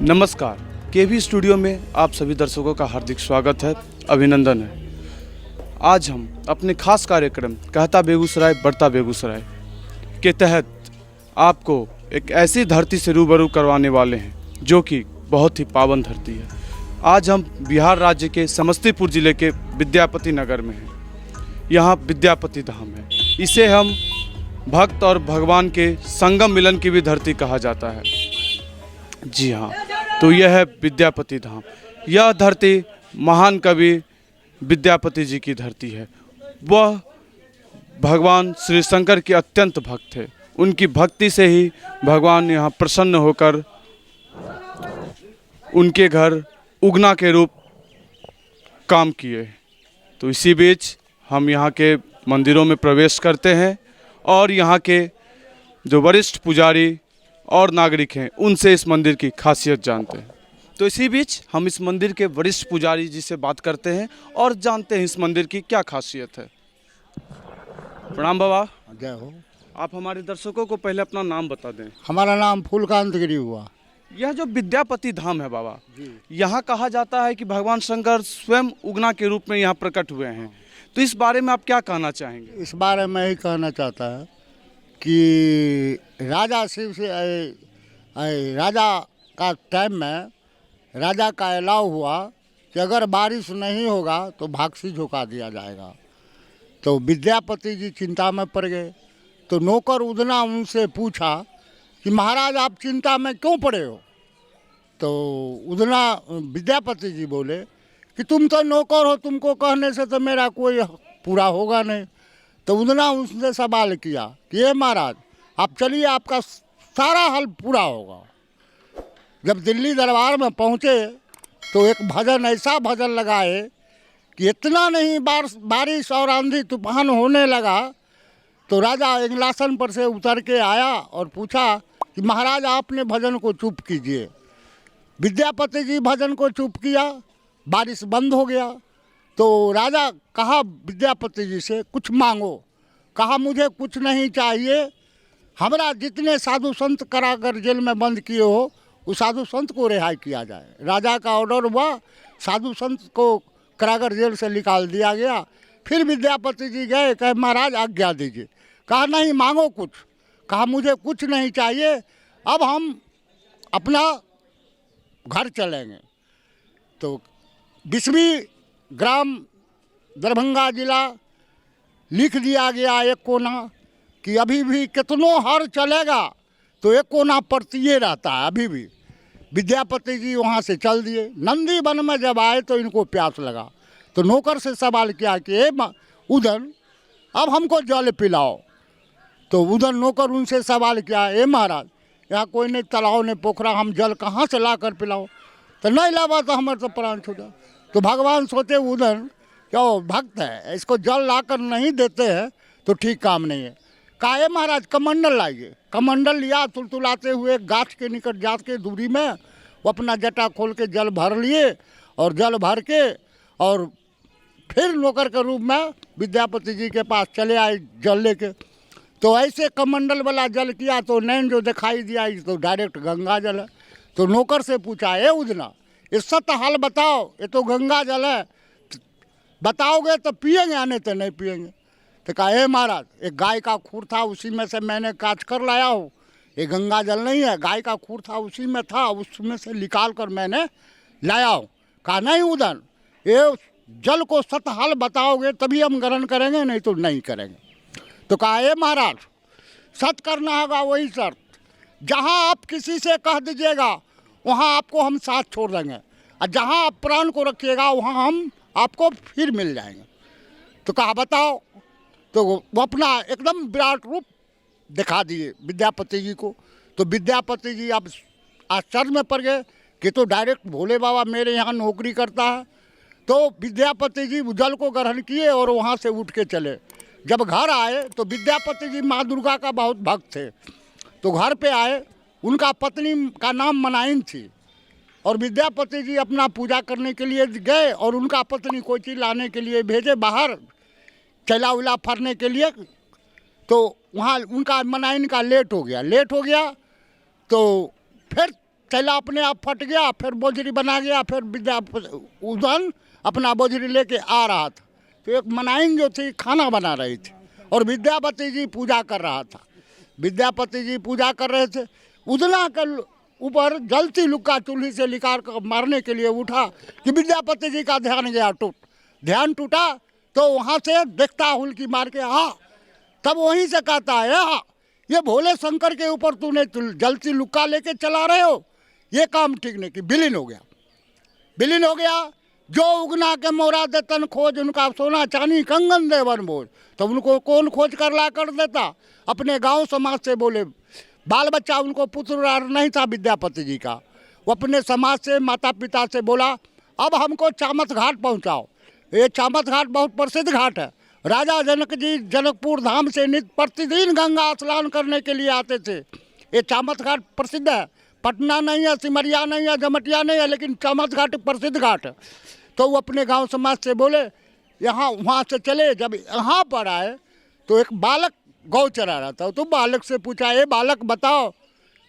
नमस्कार, केवी स्टूडियो में आप सभी दर्शकों का हार्दिक स्वागत है, अभिनंदन है। आज हम अपने खास कार्यक्रम कहता बेगूसराय बढ़ता बेगूसराय के तहत आपको एक ऐसी धरती से रूबरू करवाने वाले हैं जो कि बहुत ही पावन धरती है। आज हम बिहार राज्य के समस्तीपुर जिले के विद्यापति नगर में हैं। यहाँ विद्यापति धाम है। इसे हम भक्त और भगवान के संगम मिलन की भी धरती कहा जाता है। जी हाँ, तो यह है विद्यापति धाम। यह धरती महान कवि विद्यापति जी की धरती है। वह भगवान श्री शंकर के अत्यंत भक्त थे। उनकी भक्ति से ही भगवान यहाँ प्रसन्न होकर उनके घर उगना के रूप काम किए। तो इसी बीच हम यहाँ के मंदिरों में प्रवेश करते हैं और यहाँ के जो वरिष्ठ पुजारी और नागरिक हैं उनसे इस मंदिर की खासियत जानते हैं। तो इसी बीच हम इस मंदिर के वरिष्ठ पुजारी जी से बात करते हैं और जानते हैं इस मंदिर की क्या खासियत है। प्रणाम बाबा। जय हो। आप हमारे दर्शकों को पहले अपना नाम बता दें। हमारा नाम फूलकांत गिरी हुआ। यह जो विद्यापति धाम है बाबा, यहाँ कहा जाता है कि भगवान शंकर स्वयं उगना के रूप में यहाँ प्रकट हुए हैं। तो इस बारे में आप क्या कहना चाहेंगे? इस बारे में यही कहना चाहता है कि राजा शिव से राजा का टाइम में राजा का अलाव हुआ कि अगर बारिश नहीं होगा तो भागसी झुका दिया जाएगा। तो विद्यापति जी चिंता में पड़ गए। तो नौकर उदना उनसे पूछा कि महाराज आप चिंता में क्यों पड़े हो? तो उदना विद्यापति जी बोले कि तुम तो नौकर हो, तुमको कहने से तो मेरा कोई पूरा होगा नहीं। तो उदना उसने सवाल किया कि ये महाराज आप चलिए, आपका सारा हल पूरा होगा। जब दिल्ली दरबार में पहुँचे तो एक भजन ऐसा भजन लगाए कि इतना नहीं बारिश और आंधी तूफान होने लगा। तो राजा इंगलासन पर से उतर के आया और पूछा कि महाराज आपने भजन को चुप कीजिए। विद्यापति जी भजन को चुप किया, बारिश बंद हो गया। तो राजा कहा विद्यापति जी से कुछ मांगो। कहा मुझे कुछ नहीं चाहिए, हमरा जितने साधु संत कराकर जेल में बंद किए हो उस साधु संत को रिहाई किया जाए। राजा का ऑर्डर हुआ, साधु संत को कराकर जेल से निकाल दिया गया। फिर विद्यापति जी गए, कहे महाराज आज्ञा दीजिए। कहा नहीं मांगो कुछ। कहा मुझे कुछ नहीं चाहिए, अब हम अपना घर चलेंगे। तो 20वीं ग्राम दरभंगा जिला लिख दिया गया एक कोना कि अभी भी कितनों हर चलेगा तो एक कोना परतिए रहता है अभी भी। विद्यापति जी वहाँ से चल दिए। नंदी वन में जब आए तो इनको प्यास लगा। तो नौकर से सवाल किया कि उदन अब हमको जल पिलाओ। तो उधर नौकर उनसे सवाल किया, ए महाराज यहाँ कोई नहीं तालाब नहीं पोखरा, हम जल कहाँ से ला कर पिलाओ? तो नहीं लावा तो हमारे तो प्राण छूटा। तो भगवान सोचे उधर क्या भक्त है, इसको जल ला कर नहीं देते हैं तो ठीक काम नहीं है। कहा ए महाराज कमंडल लाइए। कमंडल लिया, तुलतुलाते हुए गाछ के निकट जाके दूरी में वो अपना जटा खोल के जल भर लिए और जल भर के और फिर नौकर के रूप में विद्यापति जी के पास चले आए जल लेके। तो ऐसे कमंडल वाला जल किया तो नैन जो दिखाई दिया तो डायरेक्ट गंगा जल है। तो नौकर से पूछा, ए उदना इस सत्य हाल बताओ, ये तो गंगा जल है, बताओगे तो पिएंगे, आने तो नहीं पिएंगे। तो कहा ए महाराज एक गाय का खूर था, उसी में से मैंने काट कर लाया हूँ, ये गंगा जल नहीं है। गाय का खूर था उसी में था, उसमें से निकाल कर मैंने लाया हूँ। कहा नहीं उदन, ये जल को सत्य हाल बताओगे तभी हम ग्रहण करेंगे, नहीं तो नहीं करेंगे। तो कहा ए महाराज सत्य करना होगा वही शर्त, जहाँ आप किसी से कह दीजिएगा वहाँ आपको हम साथ छोड़ देंगे, और जहाँ आप प्राण को रखिएगा वहाँ हम आपको फिर मिल जाएंगे। तो कहा बताओ। तो वो अपना एकदम विराट रूप दिखा दिए विद्यापति जी को। तो विद्यापति जी अब आश्चर्य में पड़ गए कि तो डायरेक्ट भोले बाबा मेरे यहाँ नौकरी करता है। तो विद्यापति जी जल को ग्रहण किए और वहाँ से उठ के चले। जब घर आए तो विद्यापति जी माँ दुर्गा का बहुत भक्त थे। तो घर पे आए, उनका पत्नी का नाम मनाइन थी और विद्यापति जी अपना पूजा करने के लिए गए और उनका पत्नी कोई चीज़ लाने के लिए भेजे बाहर चला उला फरने के लिए। तो वहाँ उनका मनाइन का लेट हो गया तो फिर चला अपने आप फट गया, फिर बोझरी बना गया, फिर उधन अपना बोझरी लेके आ रहा था। तो एक मनाइन जो थी खाना बना रही थी और विद्यापति जी पूजा कर रहा था। विद्यापति जी पूजा कर रहे थे, उदना के ऊपर जलती लुक्का चूल्ही से निकाल कर मारने के लिए उठा कि विद्यापति जी का ध्यान गया, ध्यान टूटा तो वहाँ से देखता हुल्की मार के तब वहीं से कहता है ये भोले शंकर के ऊपर तूने जलती लुक्का लेके चला रहे हो, ये काम ठीक नहीं। कि विलीन हो गया, विलीन हो गया। जो उगना के मोरा दे तन खोज, उनका सोना चांदी कंगन दे वन बोझ। तो उनको कौन खोज कर ला कर देता? अपने गांव समाज से बोले, बाल बच्चा उनको पुत्र नहीं था विद्यापति जी का। वो अपने समाज से माता पिता से बोला अब हमको चामत घाट पहुंचाओ। ये चामत घाट बहुत प्रसिद्ध घाट है। राजा जनक जी जनकपुर धाम से नित्य प्रतिदिन गंगा स्नान करने के लिए आते थे। ये चामत घाट प्रसिद्ध है, पटना नहीं है, सिमरिया नहीं है, जमटिया नहीं है, लेकिन चामत घाट प्रसिद्ध घाट है। तो वो अपने गांव समाज से बोले यहाँ वहाँ से चले। जब यहाँ पर आए तो एक बालक गौ चरा रहा था। तो बालक से पूछा, ये बालक बताओ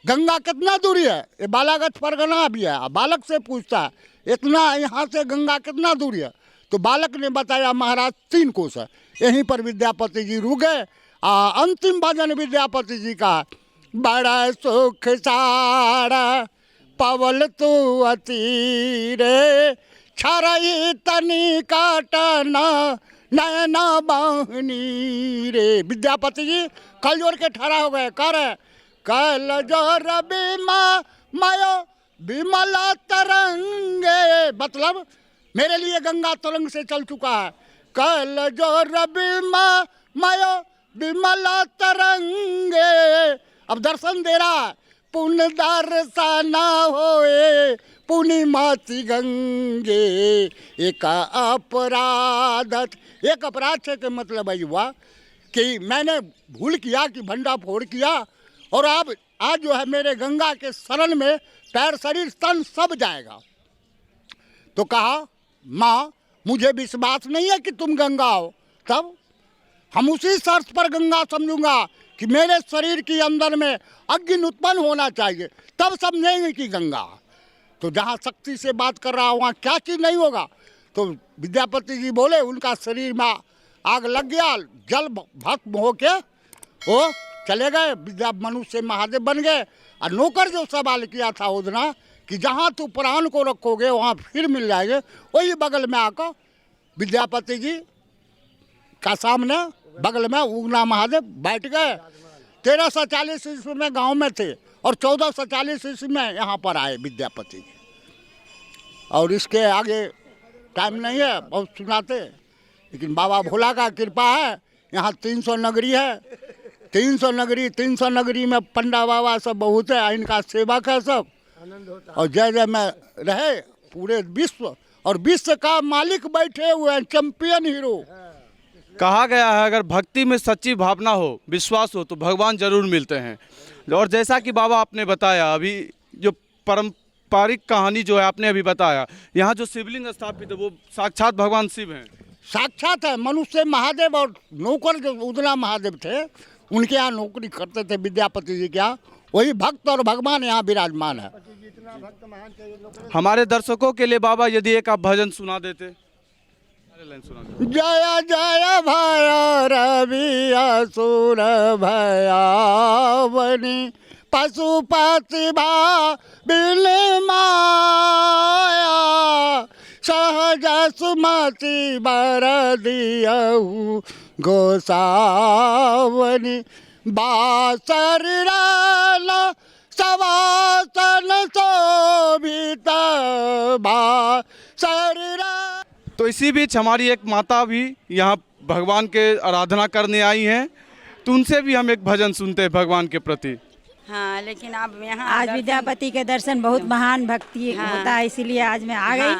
गंगा कितना दूरी है? ये बालागत परगना भी है। बालक से पूछता है इतना यहाँ से गंगा कितना दूरी है? तो बालक ने बताया महाराज 3 कोस है। यहीं पर विद्यापति जी रुक गए। अंतिम भजन विद्यापति जी का, बड़ा सुख सारा पवल तू अतीरे, छरई तनी काटना नैना बाहनी रे। विद्यापति जी कल जोर के ठहरा हो गए, कल जोर बीमा मयो विमला तरंगे, मतलब मेरे लिए गंगा तरंग से चल चुका है। कल जोर बीमा मयो विमला तरंगे, अब दर्शन दे रहा है। पुण्य दर्शना होए पूर्णिमाती गंगे, एक अपराध। एक अपराध से के मतलब है हुआ कि मैंने भूल किया कि भंडा फोड़ किया, और अब आज जो है मेरे गंगा के शरण में पैर शरीर तन सब जाएगा। तो कहा माँ मुझे विश्वास नहीं है कि तुम गंगा हो, तब हम उसी शर्त पर गंगा समझूंगा कि मेरे शरीर के अंदर में अग्नि उत्पन्न होना चाहिए, तब समझेंगे कि गंगा। तो जहाँ शक्ति से बात कर रहा वहाँ क्या चीज़ नहीं होगा। तो विद्यापति जी बोले, उनका शरीर में आग लग गया, जल भस्म होके वो चले गए। मनुष्य महादेव बन गए। और नौकर जो सवाल किया था उदना कि जहाँ तू प्राण को रखोगे वहाँ फिर मिल जाएंगे, वही बगल में आकर विद्यापति जी का सामने बगल में उगना महादेव बैठ गए। 1340 ईस्वी में गांव में थे और 1440 ईस्वी में यहाँ पर आए विद्यापति जी। और इसके आगे टाइम नहीं है बहुत सुनाते, लेकिन बाबा भोला का कृपा है। यहाँ 300 नगरी है, 300 नगरी में पंडा बाबा सब बहुत है, इनका सेवक है सब। और जय जय में रहे पूरे विश्व, और विश्व का मालिक बैठे हुए हैं, चैंपियन हीरो। कहा गया है अगर भक्ति में सच्ची भावना हो, विश्वास हो, तो भगवान जरूर मिलते हैं। और जैसा कि बाबा आपने बताया, अभी जो पारंपरिक कहानी जो है आपने अभी बताया, यहाँ जो शिवलिंग स्थापित है वो साक्षात भगवान शिव हैं। साक्षात है। मनुष्य महादेव और नौकर जो उदना महादेव थे, उनके यहाँ नौकरी करते थे विद्यापति जी के यहाँ, वही भक्त और भगवान यहाँ विराजमान है। हमारे दर्शकों के लिए बाबा यदि एक आप भजन सुना देते। जय जय भय रवि असुर भयावनी, पशुपति बिल माया, सहज सुमति बर दियऊ गोसावनी, बासर सवासन शोभित बासर। तो इसी बीच हमारी एक माता भी यहाँ भगवान के आराधना करने आई हैं, तो उनसे भी हम एक भजन सुनते हैं भगवान के प्रति। हाँ, लेकिन अब यहाँ आज विद्यापति के दर्शन बहुत महान भक्ति होता है, इसीलिए आज मैं आ गई।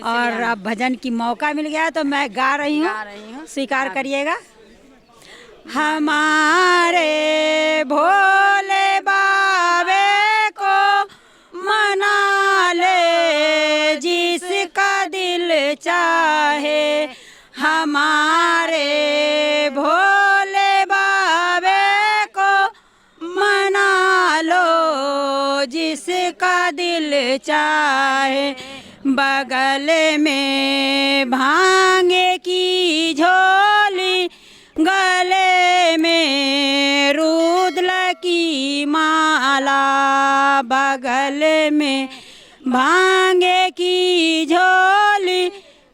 और अब भजन की मौका मिल गया तो मैं गा रही हूँ, स्वीकार करिएगा। हमारे भोले बाबे को मना ले जिसका दिल चाहे, हमारे भोले बाबे को मना लो जिसका दिल चाहे, बगल में भांगे की झोली, गले में रुद्र की माला, बगल में भांगे की झोली,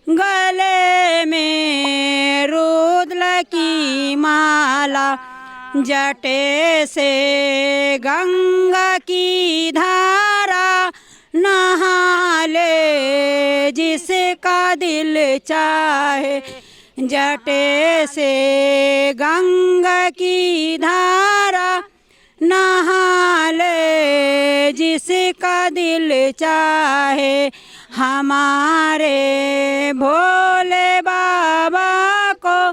गले में रुद्र की माला, जटे से गंगा की धारा, नहा ले जिसका दिल चाहे, जटे से गंगा की धारा, नहा ले जिसका दिल चाहे, हमारे भोले बाबा को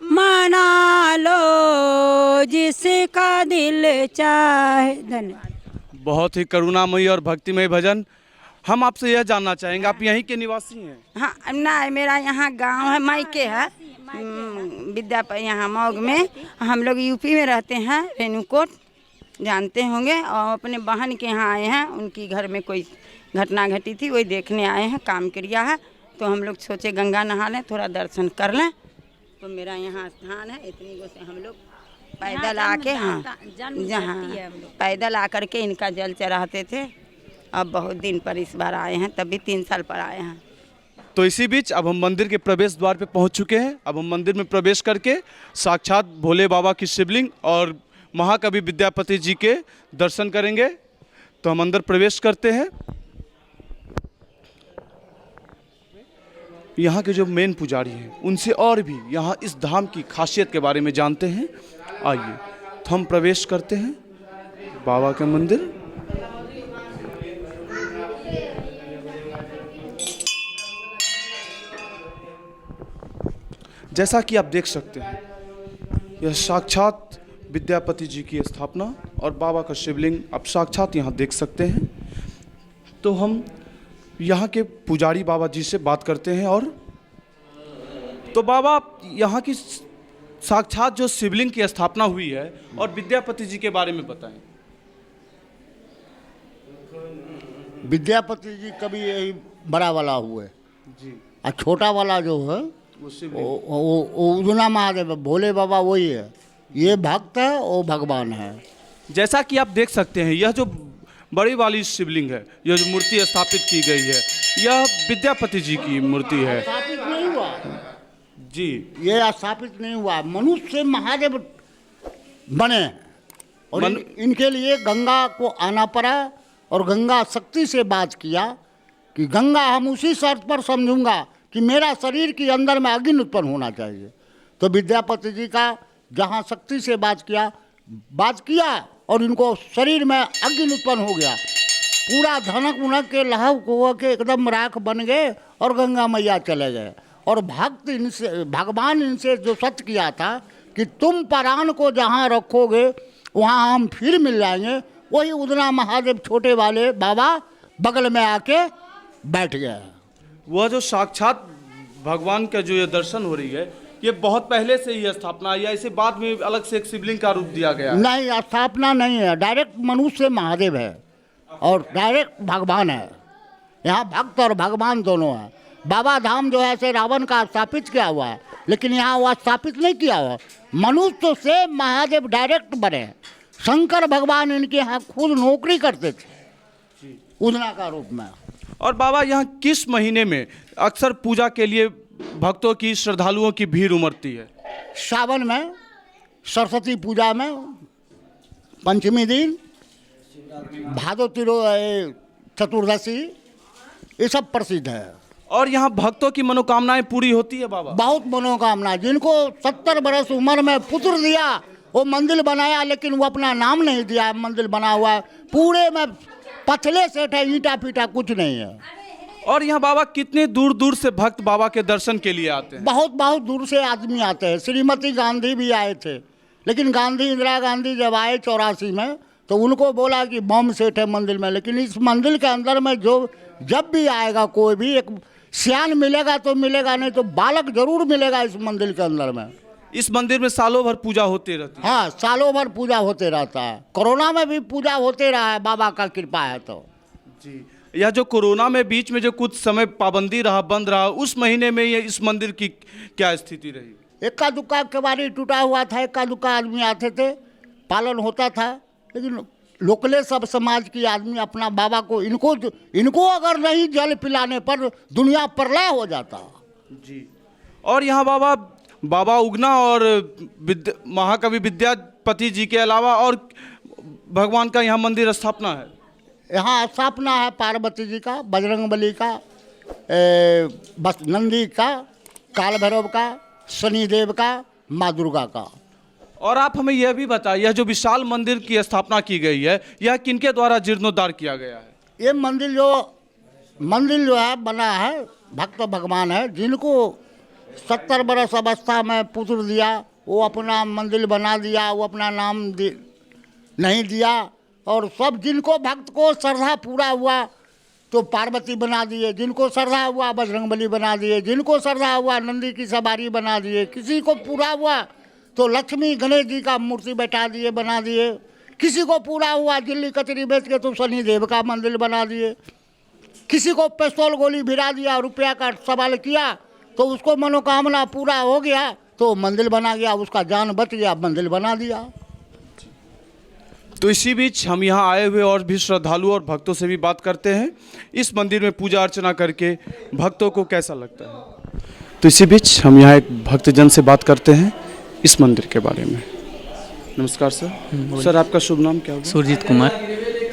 मना लो जिसका दिल चाहे। धन्यवाद। बहुत ही करुणामयी और भक्तिमय भजन। हम आपसे यह जानना चाहेंगे, आप यहीं के निवासी हैं? हाँ ना, मेरा यहाँ गांव है, मायके है यहाँ मौग में। हम लोग यूपी में रहते हैं, रेणुकोट जानते होंगे। और अपने बहन के यहाँ आए हैं, उनकी घर में कोई घटना घटी थी, वही देखने आए हैं, काम क्रिया है। तो हम लोग सोचे गंगा नहा लें, थोड़ा दर्शन कर लें। तो मेरा यहाँ स्थान है, इतनी गो से हम लोग पैदल आके, हाँ जहाँ पैदल आकर के इनका जल चढ़ाते थे। अब बहुत दिन पर इस बार आए हैं, तभी 3 साल पर आए हैं। तो इसी बीच अब हम मंदिर के प्रवेश द्वार पे पहुंच चुके हैं। अब हम मंदिर में प्रवेश करके साक्षात भोले बाबा की शिवलिंग और महाकवि विद्यापति जी के दर्शन करेंगे। तो हम अंदर प्रवेश करते हैं। यहाँ के जो मेन पुजारी हैं उनसे और भी यहाँ इस धाम की खासियत के बारे में जानते हैं। आइए, तो हम प्रवेश करते हैं बाबा के मंदिर। जैसा कि आप देख सकते हैं, यह साक्षात विद्यापति जी की स्थापना और बाबा का शिवलिंग आप साक्षात यहाँ देख सकते हैं। तो हम यहाँ के पुजारी बाबा जी से बात करते हैं। और तो बाबा, यहाँ की साक्षात जो शिवलिंग की स्थापना हुई है और विद्यापति जी के बारे में बताएं। विद्यापति जी कभी यही बड़ा वाला हुए जी, और छोटा वाला जो है वो उजना महादेव, भोले बाबा वही है। ये भक्त है, वो भगवान है। जैसा कि आप देख सकते हैं, यह जो बड़ी वाली शिवलिंग है, यह जो मूर्ति स्थापित की गई है, यह विद्यापति जी की मूर्ति है। स्थापित नहीं हुआ जी, ये स्थापित नहीं हुआ, मनुष्य से महादेव बने। और इनके लिए गंगा को आना पड़ा और गंगा शक्ति से बात किया कि गंगा हम उसी शर्त पर समझूंगा कि मेरा शरीर के अंदर में अग्नि उत्पन्न होना चाहिए। तो विद्यापति जी का जहाँ शक्ति से बात किया और इनको शरीर में अग्नि उत्पन्न हो गया। पूरा धनक उनक के लहव को के एकदम राख बन गए और गंगा मैया चले गए। और भगवान इनसे जो सत्य किया था कि तुम प्राण को जहाँ रखोगे वहाँ हम फिर मिल जाएंगे, वही उदना महादेव छोटे वाले बाबा बगल में आके बैठ गए। वह जो साक्षात भगवान का जो ये दर्शन हो रही है, ये बहुत पहले से ही स्थापना है या इसे बाद में अलग से एक शिवलिंग का रूप दिया गया है? नहीं, स्थापना नहीं है, डायरेक्ट मनुष्य से महादेव है और डायरेक्ट भगवान है। यहाँ भक्त और भगवान दोनों हैं। बाबा धाम जो है से रावण का स्थापित किया हुआ है, लेकिन यहाँ वह स्थापित नहीं किया हुआ। मनुष्य से महादेव डायरेक्ट बने। शंकर भगवान इनके यहाँ खुद नौकरी करते थे उदना का रूप में। और बाबा, यहाँ किस महीने में अक्सर पूजा के लिए भक्तों की, श्रद्धालुओं की भीड़ उमड़ती है? सावन में, सरस्वती पूजा में, पंचमी दिन, भादो चतुर्दशी, ये सब प्रसिद्ध है। और यहाँ भक्तों की मनोकामनाएं पूरी होती है बाबा? बहुत मनोकामना। जिनको 70 बरस उम्र में पुत्र दिया वो मंदिर बनाया, लेकिन वो अपना नाम नहीं दिया। मंदिर बना हुआ है, पूरे में पथले से ईंटा पीटा कुछ नहीं है। और यहाँ बाबा कितने दूर दूर से भक्त बाबा के दर्शन के लिए आते हैं? बहुत बहुत दूर से आदमी आते हैं। श्रीमती गांधी भी आए थे, लेकिन इंदिरा गांधी जब आए 84 में तो उनको बोला कि बम सेट है मंदिर में। लेकिन इस मंदिर के अंदर में जो जब भी आएगा कोई भी, एक सियान मिलेगा तो मिलेगा, नहीं तो बालक जरूर मिलेगा इस मंदिर के अंदर में। इस मंदिर में सालों भर पूजा होती रहती है? हाँ, सालों भर पूजा होते रहता है। कोरोना में भी पूजा होते रहा है, बाबा का कृपा है तो। जी, यह जो कोरोना में बीच में जो कुछ समय पाबंदी रहा, बंद रहा, उस महीने में ये इस मंदिर की क्या स्थिति रही? इक्का दुक्का केवाड़ी टूटा हुआ था, इक्का दुक्का आदमी आते थे, पालन होता था, लेकिन लोकले सब समाज के आदमी अपना बाबा को, इनको अगर नहीं जल पिलाने पर दुनिया प्रलय हो जाता। जी। और यहाँ बाबा उगना और महाकवि विद्यापति जी के अलावा और भगवान का यहाँ मंदिर स्थापना है। यहाँ स्थापना है पार्वती जी का, बजरंगबली का, बस नंदी का, काल भैरव का, शनिदेव का, माँ दुर्गा का। और आप हमें यह भी बताइए, यह जो विशाल मंदिर की स्थापना की गई है, यह किनके द्वारा जीर्णोद्धार किया गया है? ये मंदिर जो है बना है, भक्त भगवान है, जिनको 70 बरस अवस्था में पुत्र दिया, वो अपना मंदिर बना दिया, वो अपना नाम नहीं दिया, और सब जिनको भक्त को श्रद्धा पूरा हुआ तो पार्वती बना दिए, जिनको श्रद्धा हुआ बजरंगबली बना दिए, जिनको श्रद्धा हुआ नंदी की सवारी बना दिए, किसी को पूरा हुआ तो लक्ष्मी गणेश जी का मूर्ति बैठा दिए, बना दिए, किसी को पूरा हुआ दिल्ली कचरी बेच के तो शनिदेव का मंदिर बना दिए, किसी को पिस्तौल गोली भिड़ा दिया, रुपया का सवाल किया तो उसको मनोकामना पूरा हो गया तो मंदिर बना गया, उसका जान बच गया, मंदिर बना दिया। तो इसी बीच हम यहाँ आए हुए और भी श्रद्धालु और भक्तों से भी बात करते हैं, इस मंदिर में पूजा अर्चना करके भक्तों को कैसा लगता है। तो इसी बीच हम यहाँ एक भक्तजन से बात करते हैं इस मंदिर के बारे में। नमस्कार सर। सर आपका शुभ नाम क्या होगा? सुरजीत कुमार।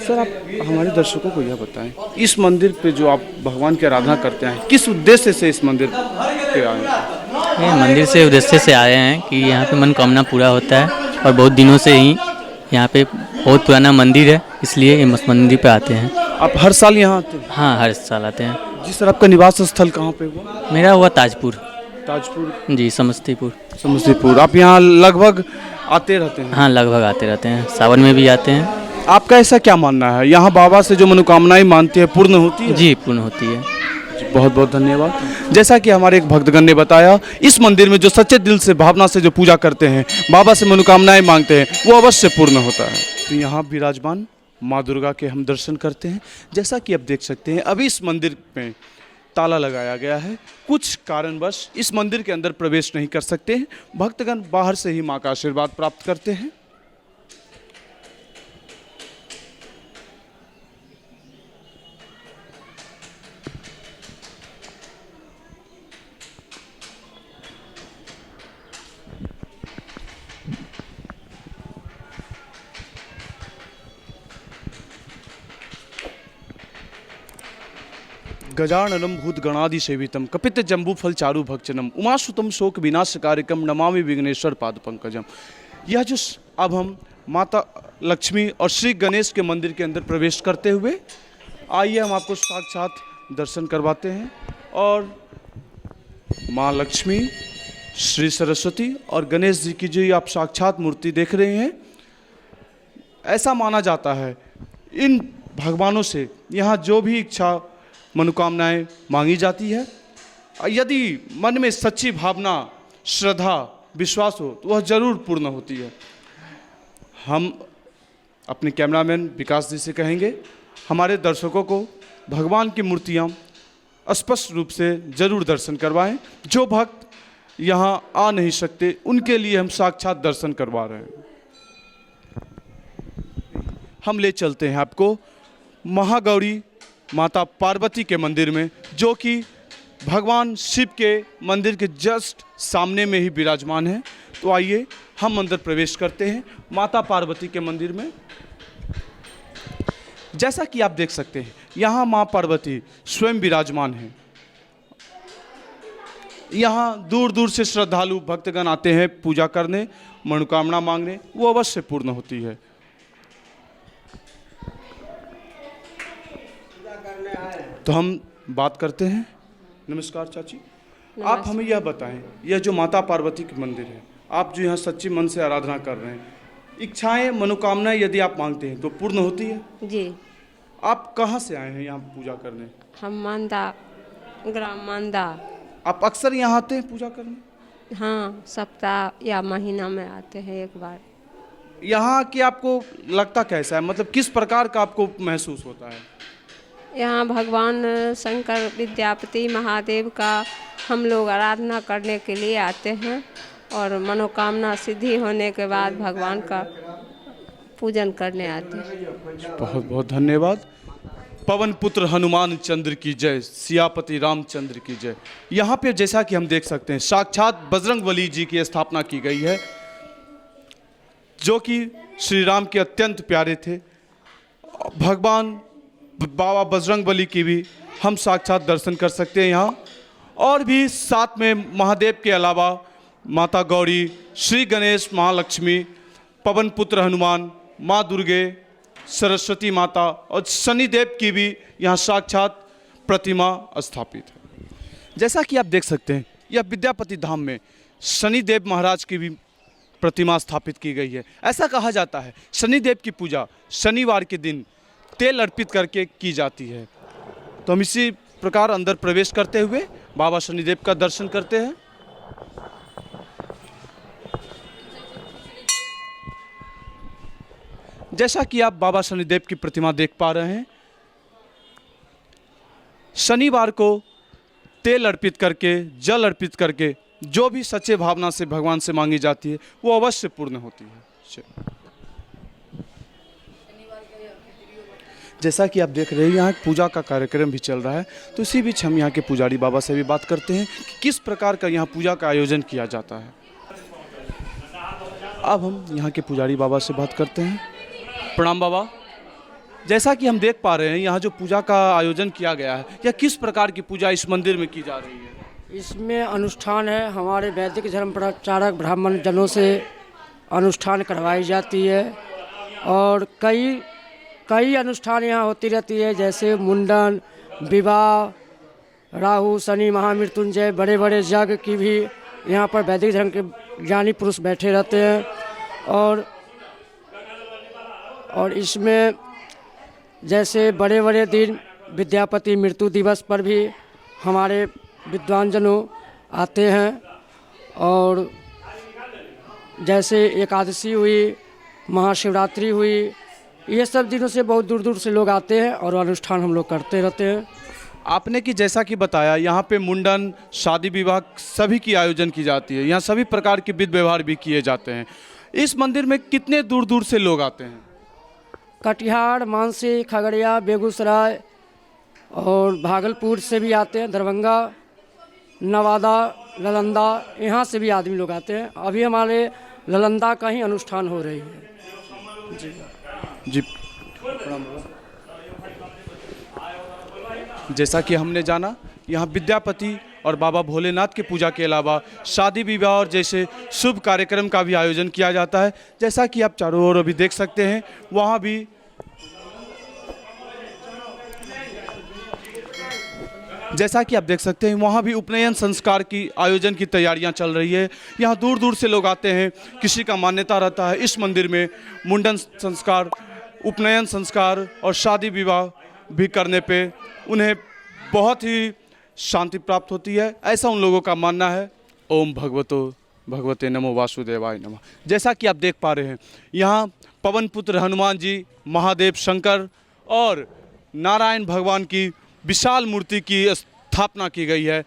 सर आप हमारे दर्शकों को यह बताएं, इस मंदिर पे जो आप भगवान की आराधना करते हैं, किस उद्देश्य से इस मंदिर पे आए हैं? ये मंदिर से उद्देश्य से आए हैं कि यहाँ पे मनोकामना पूरा होता है, और बहुत दिनों से ही यहाँ पे बहुत पुराना मंदिर है, इसलिए इस मंदिर पे आते हैं। आप हर साल यहाँ आते हैं? हाँ, हर साल आते हैं। जी सर, आपका निवास स्थल कहाँ पे हुआ? मेरा हुआ ताजपुर। ताजपुर जी, समस्तीपुर। समस्तीपुर। आप यहाँ लगभग आते रहते हैं? हाँ, लगभग आते रहते हैं, सावन में भी आते हैं। आपका ऐसा क्या मानना है, यहाँ बाबा से जो मनोकामनाएं मानती है पूर्ण होती है? जी, पूर्ण होती है। बहुत बहुत धन्यवाद। जैसा कि हमारे एक भक्तगण ने बताया, इस मंदिर में जो सच्चे दिल से भावना से जो पूजा करते हैं, बाबा से मनोकामनाएं मांगते हैं, वो अवश्य पूर्ण होता है। तो यहाँ विराजमान माँ दुर्गा के हम दर्शन करते हैं। जैसा कि आप देख सकते हैं, अभी इस मंदिर में ताला लगाया गया है, कुछ कारणवश इस मंदिर के अंदर प्रवेश नहीं कर सकते हैं। भक्तगण बाहर से ही माँ का आशीर्वाद प्राप्त करते हैं। गजाननम भूत गणादि सेवितम कपित जम्बू फल चारु भक्षणम उमासुतम शोक विनाश कार्यक्रम नमामि विघ्नेश्वर पाद पंकजम। यह जो अब हम माता लक्ष्मी और श्री गणेश के मंदिर के अंदर प्रवेश करते हुए, आइए हम आपको साक्षात दर्शन करवाते हैं। और माँ लक्ष्मी, श्री सरस्वती और गणेश जी की जो आप साक्षात मूर्ति देख रहे हैं, ऐसा माना जाता है इन भगवानों से यहाँ जो भी इच्छा मनोकामनाएं मांगी जाती है, यदि मन में सच्ची भावना, श्रद्धा, विश्वास हो तो वह जरूर पूर्ण होती है। हम अपने कैमरामैन विकास जी से कहेंगे, हमारे दर्शकों को भगवान की मूर्तियां स्पष्ट रूप से जरूर दर्शन करवाएं। जो भक्त यहाँ आ नहीं सकते उनके लिए हम साक्षात दर्शन करवा रहे हैं। हम ले चलते हैं आपको महागौरी माता पार्वती के मंदिर में, जो कि भगवान शिव के मंदिर के जस्ट सामने में ही विराजमान है। तो आइए हम अंदर प्रवेश करते हैं माता पार्वती के मंदिर में। जैसा कि आप देख सकते हैं, यहाँ माँ पार्वती स्वयं विराजमान हैं। यहाँ दूर दूर से श्रद्धालु भक्तगण आते हैं पूजा करने, मनोकामना मांगने, वो अवश्य पूर्ण होती है। तो हम बात करते हैं। नमस्कार चाची, आप हमें यह बताएं, यह जो माता पार्वती के मंदिर है, आप जो यहाँ सच्ची मन से आराधना कर रहे हैं, इच्छाएं मनोकामनाएं यदि आप मांगते हैं तो पूर्ण होती है? जी। आप कहाँ से आए हैं यहाँ पूजा करने? हम मांदा, ग्राम मांदा। आप अक्सर यहाँ आते हैं पूजा करने? हाँ, सप्ताह या महीना में आते हैं एक बार। यहाँ कि आपको लगता कैसा है, मतलब किस प्रकार का आपको महसूस होता है? यहाँ भगवान शंकर विद्यापति महादेव का हम लोग आराधना करने के लिए आते हैं और मनोकामना सिद्धि होने के बाद भगवान का पूजन करने आते हैं। बहुत बहुत धन्यवाद। पवन पुत्र हनुमान चंद्र की जय, सियापति रामचंद्र की जय। यहाँ पे जैसा कि हम देख सकते हैं साक्षात बजरंगबली जी की स्थापना की गई है, जो कि श्री राम के अत्यंत प्यारे थे। भगवान बाबा बजरंगबली की भी हम साक्षात दर्शन कर सकते हैं यहाँ। और भी साथ में महादेव के अलावा माता गौरी, श्री गणेश, महालक्ष्मी, पवन पुत्र हनुमान, माँ दुर्गे, सरस्वती माता और शनिदेव की भी यहाँ साक्षात प्रतिमा स्थापित है। जैसा कि आप देख सकते हैं यह विद्यापति धाम में शनिदेव महाराज की भी प्रतिमा स्थापित की गई है। ऐसा कहा जाता है शनिदेव की पूजा शनिवार के दिन तेल अर्पित करके की जाती है। तो हम इसी प्रकार अंदर प्रवेश करते हुए बाबा शनिदेव का दर्शन करते हैं। जैसा कि आप बाबा शनिदेव की प्रतिमा देख पा रहे हैं, शनिवार को तेल अर्पित करके, जल अर्पित करके जो भी सच्चे भावना से भगवान से मांगी जाती है वो अवश्य पूर्ण होती है। जैसा कि आप देख रहे हैं यहाँ पूजा का कार्यक्रम भी चल रहा है, तो इसी बीच हम यहाँ के पुजारी बाबा से भी बात करते हैं कि किस प्रकार का यहाँ पूजा का आयोजन किया जाता है। अब हम यहाँ के पुजारी बाबा से बात करते हैं। प्रणाम बाबा। जैसा कि हम देख पा रहे हैं यहाँ जो पूजा का आयोजन किया गया है, यह किस प्रकार की पूजा इस मंदिर में की जा रही है? इसमें अनुष्ठान है, हमारे वैदिक धर्म प्रचारक ब्राह्मण जनों से अनुष्ठान करवाई जाती है और कई अनुष्ठान यहाँ होती रहती है, जैसे मुंडन, विवाह, राहु शनि महामृत्युंजय, बड़े बड़े यज्ञ की भी यहाँ पर वैदिक धर्म के ज्ञानी पुरुष बैठे रहते हैं। और इसमें जैसे बड़े बड़े दिन विद्यापति मृत्यु दिवस पर भी हमारे विद्वान जनों आते हैं, और जैसे एकादशी हुई, महाशिवरात्रि हुई, ये सब दिनों से बहुत दूर दूर से लोग आते हैं और अनुष्ठान हम लोग करते रहते हैं। आपने कि जैसा कि बताया यहाँ पे मुंडन, शादी विवाह सभी की आयोजन की जाती है, यहाँ सभी प्रकार के विधि व्यवहार भी किए जाते हैं। इस मंदिर में कितने दूर दूर से लोग आते हैं? कटिहार, मानसी, खगड़िया, बेगूसराय और भागलपुर से भी आते हैं, दरभंगा, नवादा, नालंदा, यहाँ से भी आदमी लोग आते हैं। अभी हमारे नालंदा का ही अनुष्ठान हो रही है। जी जैसा कि हमने जाना यहाँ विद्यापति और बाबा भोलेनाथ की पूजा के अलावा शादी विवाह और जैसे शुभ कार्यक्रम का भी आयोजन किया जाता है। जैसा कि आप चारों ओर अभी देख सकते हैं, वहाँ भी जैसा कि आप देख सकते हैं वहाँ भी उपनयन संस्कार की आयोजन की तैयारियां चल रही है। यहाँ दूर दूर से लोग आते हैं। किसी का मान्यता रहता है इस मंदिर में मुंडन संस्कार, उपनयन संस्कार और शादी विवाह भी करने पे उन्हें बहुत ही शांति प्राप्त होती है, ऐसा उन लोगों का मानना है। ओम भगवते नमो वासुदेवाय नमः। जैसा कि आप देख पा रहे हैं यहाँ पवन पुत्र हनुमान जी, महादेव शंकर और नारायण भगवान की विशाल मूर्ति की स्थापना की गई है।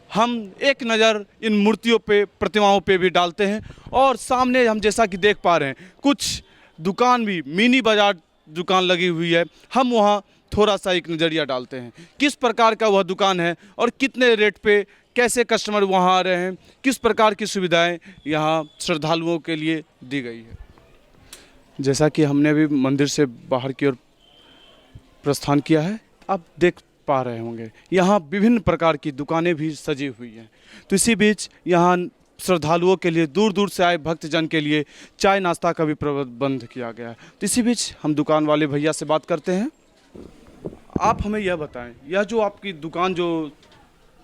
हम एक नज़र इन मूर्तियों पे, प्रतिमाओं पे भी डालते हैं और सामने हम जैसा कि देख पा रहे हैं कुछ दुकान भी, मिनी बाजार दुकान लगी हुई है। हम वहाँ थोड़ा सा एक नज़रिया डालते हैं किस प्रकार का वह दुकान है और कितने रेट पे कैसे कस्टमर वहाँ आ रहे हैं, किस प्रकार की सुविधाएं यहाँ श्रद्धालुओं के लिए दी गई है। जैसा कि हमने भी मंदिर से बाहर की ओर प्रस्थान किया है, आप देख पा रहे होंगे यहाँ विभिन्न प्रकार की दुकानें भी सजी हुई हैं। तो इसी बीच यहाँ श्रद्धालुओं के लिए, दूर दूर से आए भक्तजन के लिए चाय नाश्ता का भी प्रबंध किया गया है। तो इसी बीच हम दुकान वाले भैया से बात करते हैं। आप हमें यह बताएं, यह जो आपकी दुकान, जो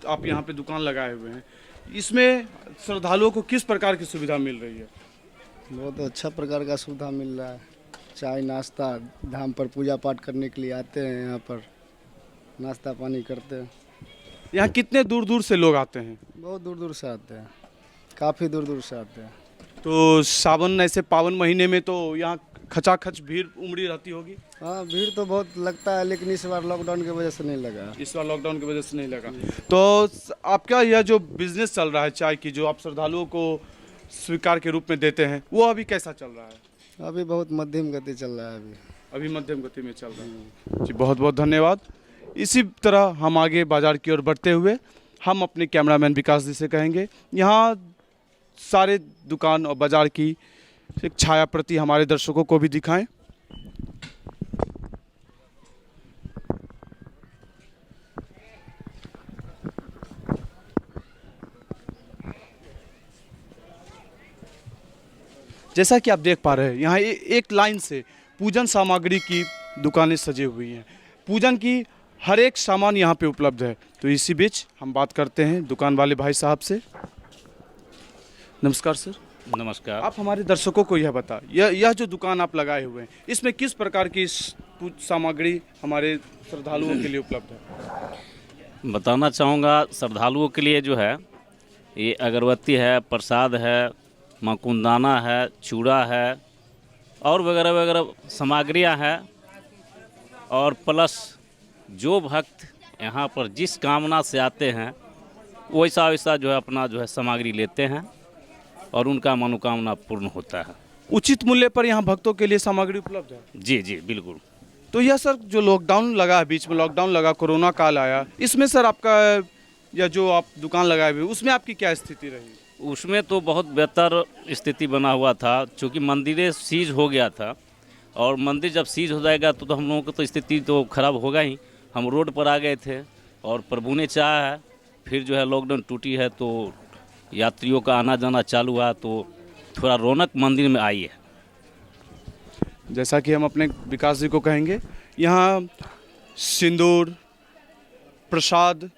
आप यहाँ पे दुकान लगाए हुए हैं, इसमें श्रद्धालुओं को किस प्रकार की सुविधा मिल रही है? बहुत अच्छा प्रकार का सुविधा मिल रहा है। चाय नाश्ता, धाम पर पूजा पाठ करने के लिए आते हैं, यहाँ पर नाश्ता पानी करते हैं। यहाँ कितने दूर दूर से लोग आते हैं? बहुत दूर दूर से आते हैं, काफ़ी दूर दूर से आते हैं। तो सावन ऐसे पावन महीने में तो यहाँ खचाखच भीड़ उमड़ी रहती होगी? हाँ, भीड़ तो बहुत लगता है, लेकिन इस बार लॉकडाउन की वजह से नहीं लगा। इस बार लॉकडाउन की वजह से नहीं लगा। तो आपका यह जो बिजनेस चल रहा है चाय की, जो आप श्रद्धालुओं को स्वीकार के रूप में देते हैं, वो अभी कैसा चल रहा है? अभी बहुत मध्यम गति चल रहा है। अभी मध्यम गति में चल रहा है। जी बहुत बहुत धन्यवाद। इसी तरह हम आगे बाजार की ओर बढ़ते हुए हम अपने कैमरामैन विकास जी से कहेंगे, यहाँ सारे दुकान और बाजार की एक छाया प्रति हमारे दर्शकों को भी दिखाएं। जैसा कि आप देख पा रहे हैं, यहाँ एक लाइन से पूजन सामग्री की दुकानें सजी हुई हैं। पूजन की हर एक सामान यहाँ पे उपलब्ध है। तो इसी बीच हम बात करते हैं दुकान वाले भाई साहब से। नमस्कार सर। नमस्कार। आप हमारे दर्शकों को यह बता, यह जो दुकान आप लगाए हुए हैं, इसमें किस प्रकार की सामग्री हमारे श्रद्धालुओं के लिए उपलब्ध है? बताना चाहूँगा, श्रद्धालुओं के लिए जो है ये अगरबत्ती है, प्रसाद है, मकुंदाना है, चूड़ा है और वगैरह वगैरह सामग्रियाँ हैं। और प्लस जो भक्त यहाँ पर जिस कामना से आते हैं वैसा वैसा जो है अपना जो है सामग्री लेते हैं और उनका मनोकामना पूर्ण होता है। उचित मूल्य पर यहाँ भक्तों के लिए सामग्री उपलब्ध है? जी जी बिल्कुल। तो यह सर जो लॉकडाउन लगा है, बीच में लॉकडाउन लगा, कोरोना काल आया, इसमें सर आपका या जो आप दुकान लगाए हुए उसमें आपकी क्या स्थिति रही? उसमें तो बहुत बेहतर स्थिति बना हुआ था, क्योंकि मंदिरें सीज हो गया था और मंदिर जब सीज हो जाएगा तो हम लोगों की तो स्थिति तो खराब होगा ही। हम रोड पर आ गए थे और प्रभु ने चाहा है, फिर जो है लॉकडाउन टूटी है तो यात्रियों का आना जाना चालू हुआ, तो थोड़ा रौनक मंदिर में आई है। जैसा कि हम अपने विकास जी को कहेंगे, यहाँ सिंदूर, प्रसाद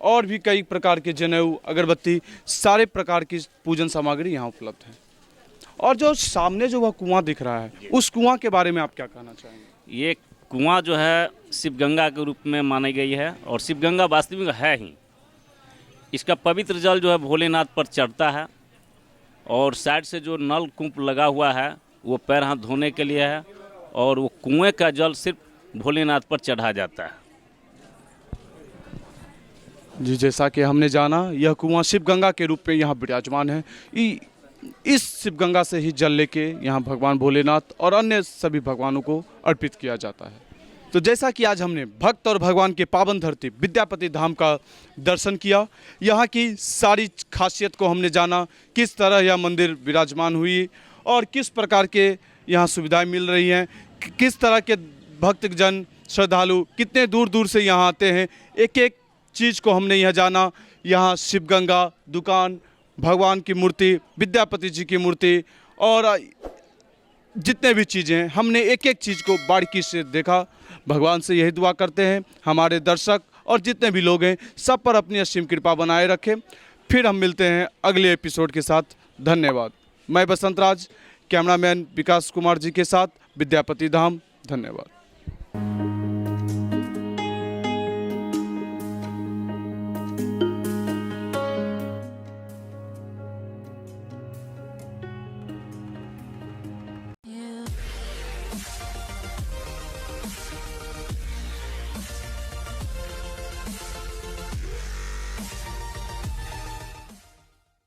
और भी कई प्रकार के जनेऊ, अगरबत्ती, सारे प्रकार की पूजन सामग्री यहाँ उपलब्ध है। और जो सामने जो वह कुआं दिख रहा है, उस कुआं के बारे में आप क्या कहना चाहेंगे? ये कुआं जो है शिवगंगा के रूप में मानी गई है और शिवगंगा वास्तविक है ही। इसका पवित्र जल जो है भोलेनाथ पर चढ़ता है और साइड से जो नल कूप लगा हुआ है वो पैर हाथ धोने के लिए है और वो कुएं का जल सिर्फ भोलेनाथ पर चढ़ा जाता है। जी जैसा कि हमने जाना, यह कुआं शिवगंगा के रूप में यहाँ विराजमान है। इस शिवगंगा से ही जल लेके यहाँ भगवान भोलेनाथ और अन्य सभी भगवानों को अर्पित किया जाता है। तो जैसा कि आज हमने भक्त और भगवान के पावन धरती विद्यापति धाम का दर्शन किया, यहाँ की सारी खासियत को हमने जाना, किस तरह यह मंदिर विराजमान हुई और किस प्रकार के यहाँ सुविधाएं मिल रही हैं, किस तरह के भक्तजन श्रद्धालु कितने दूर दूर से यहाँ आते हैं। एक एक चीज़ को हमने यह जाना। यहाँ शिवगंगा, दुकान, भगवान की मूर्ति, विद्यापति जी की मूर्ति और जितने भी चीज़ें हैं, हमने एक एक चीज़ को बारीकी से देखा। भगवान से यही दुआ करते हैं हमारे दर्शक और जितने भी लोग हैं सब पर अपनी असीम कृपा बनाए रखें। फिर हम मिलते हैं अगले एपिसोड के साथ। धन्यवाद। मैं बसंत राज, कैमरामैन विकास कुमार जी के साथ, विद्यापति धाम। धन्यवाद।